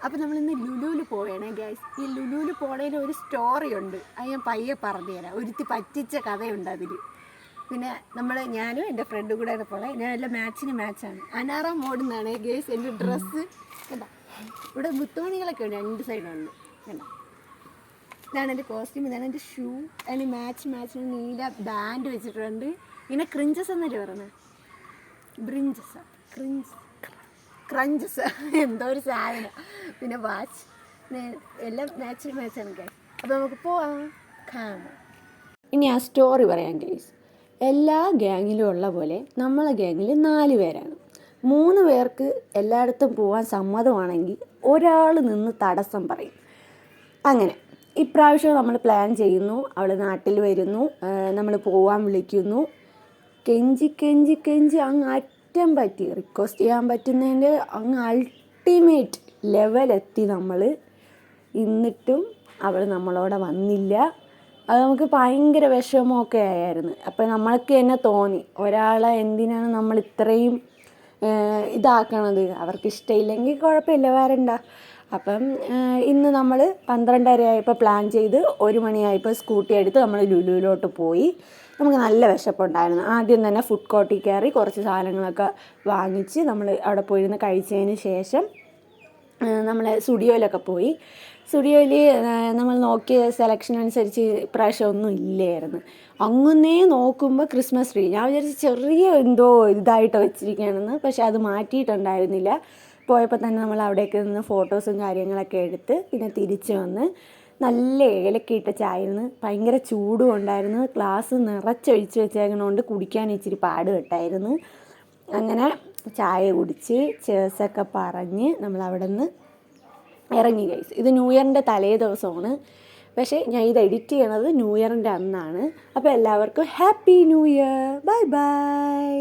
അപ്പോൾ നമ്മളിന്ന് ലുലുവിൽ പോവുകയാണ് ഗൈസ്. ഈ ലുലുവിൽ പോണതിൽ ഒരു സ്റ്റോറി ഉണ്ട്, അത് ഞാൻ പയ്യെ പറഞ്ഞുതരാം. ഒരുത്തി പറ്റിച്ച കഥയുണ്ട് അതിൽ. പിന്നെ ഞാനും എൻ്റെ ഫ്രണ്ടും കൂടെ പോലെ ഞാൻ എല്ലാം മാച്ചാണ്. അനാറ മോഡെന്നാണ് ഗൈസ് എൻ്റെ ഡ്രസ്സ്. കേട്ടോ, ഇവിടെ മുത്തുമണികളൊക്കെ ഉണ്ട്, 2 സൈഡുണ്ട്. കേട്ടോ, ഇതാണ് എൻ്റെ കോസ്റ്റ്യൂം, ഇതാണ് എൻ്റെ ഷൂ. അതിന് മാച്ചിന് നീല ബാൻഡ് വെച്ചിട്ടുണ്ട്. പിന്നെ ക്രിഞ്ചസ് എന്നല്ലേ പറഞ്ഞത്, ക്രഞ്ചസ് എന്തോ ഒരു സാധനം. പിന്നെ വാച്ച്, എല്ലാം മാച്ചാണ് ഗൈസ്. അപ്പോൾ നമുക്ക് പോവാം, കാണാം. ഇനി ആ സ്റ്റോറി പറയാം ഗൈസ്. എല്ലാ ഗ്യാങ്ങിലും ഉള്ള പോലെ നമ്മളെ ഗ്യാങ്ങിൽ 4 പേരാണ്. 3 പേർക്ക് എല്ലായിടത്തും പോകാൻ സമ്മതമാണെങ്കിൽ ഒരാൾ നിന്ന് തടസ്സം പറയും. അങ്ങനെ ഇപ്രാവശ്യം നമ്മൾ പ്ലാൻ ചെയ്യുന്നു. അവൾ നാട്ടിൽ വരുന്നു, നമ്മൾ പോവാൻ വിളിക്കുന്നു. കെഞ്ചി അങ്ങ് അറ്റം പറ്റി റിക്വസ്റ്റ് ചെയ്യാൻ പറ്റുന്നതിൻ്റെ അങ്ങ് അൾട്ടിമേറ്റ് ലെവലെത്തി നമ്മൾ. എന്നിട്ടും അവൾ നമ്മളോട് വന്നില്ല. അത് നമുക്ക് ഭയങ്കര വിഷമമൊക്കെ ആയിരുന്നു. അപ്പോൾ നമ്മൾക്ക് തന്നെ തോന്നി, ഒരാളെ എന്തിനാണ് നമ്മൾ ഇത്രയും ഇതാക്കണത്, അവർക്ക് ഇഷ്ടമില്ലെങ്കിൽ കുഴപ്പമില്ല, വരണ്ട. അപ്പം ഇന്ന് നമ്മൾ 12:30 ആയപ്പോൾ പ്ലാൻ ചെയ്ത് 1 മണിയായപ്പോൾ സ്കൂട്ടി എടുത്ത് നമ്മൾ ലുലുവിലോട്ട് പോയി. നമുക്ക് നല്ല വിശപ്പുണ്ടായിരുന്നു. ആദ്യം തന്നെ ഫുഡ് കോർട്ടിൽ കയറി കുറച്ച് സാധനങ്ങളൊക്കെ വാങ്ങിച്ച് നമ്മൾ അവിടെ പോയിരുന്ന് കഴിച്ചതിന് ശേഷം നമ്മൾ സ്റ്റുഡിയോയിലൊക്കെ പോയി. സ്റ്റുഡിയോയിൽ നമ്മൾ നോക്കിയ സെലക്ഷൻ അനുസരിച്ച് ഇപ്രാവശ്യം ഒന്നും ഇല്ലായിരുന്നു. അങ്ങനേ നോക്കുമ്പോൾ ക്രിസ്മസ് ട്രീ, ഞാൻ വിചാരിച്ച് ചെറിയ എന്തോ ഇതായിട്ട് വെച്ചിരിക്കുകയാണെന്ന്. പക്ഷെ അത് മാറ്റിയിട്ടുണ്ടായിരുന്നില്ല. പോയപ്പോൾ തന്നെ നമ്മൾ അവിടേക്ക് നിന്ന് ഫോട്ടോസും കാര്യങ്ങളൊക്കെ എടുത്ത് പിന്നെ തിരിച്ച് വന്ന് നല്ല ഏലക്കയിട്ട ചായയിരുന്നു. ഭയങ്കര ചൂടും ഉണ്ടായിരുന്നു. ഗ്ലാസ് നിറച്ചൊഴിച്ച് വെച്ചേക്കണോണ്ട് കുടിക്കാൻ ഇച്ചിരി പാട് കേട്ടായിരുന്നു. അങ്ങനെ ചായ കുടിച്ച് ചേഴ്സൊക്കെ പറഞ്ഞ് നമ്മൾ അവിടെ നിന്ന് ഇറങ്ങി ഗൈസ്. ഇത് ന്യൂ ഇയറിൻ്റെ തലേ ദിവസമാണ്, പക്ഷേ ഞാൻ ഇത് എഡിറ്റ് ചെയ്യണത് ന്യൂ ഇയറിൻ്റെ അന്നാണ്. അപ്പോൾ എല്ലാവർക്കും happy new year, bye bye.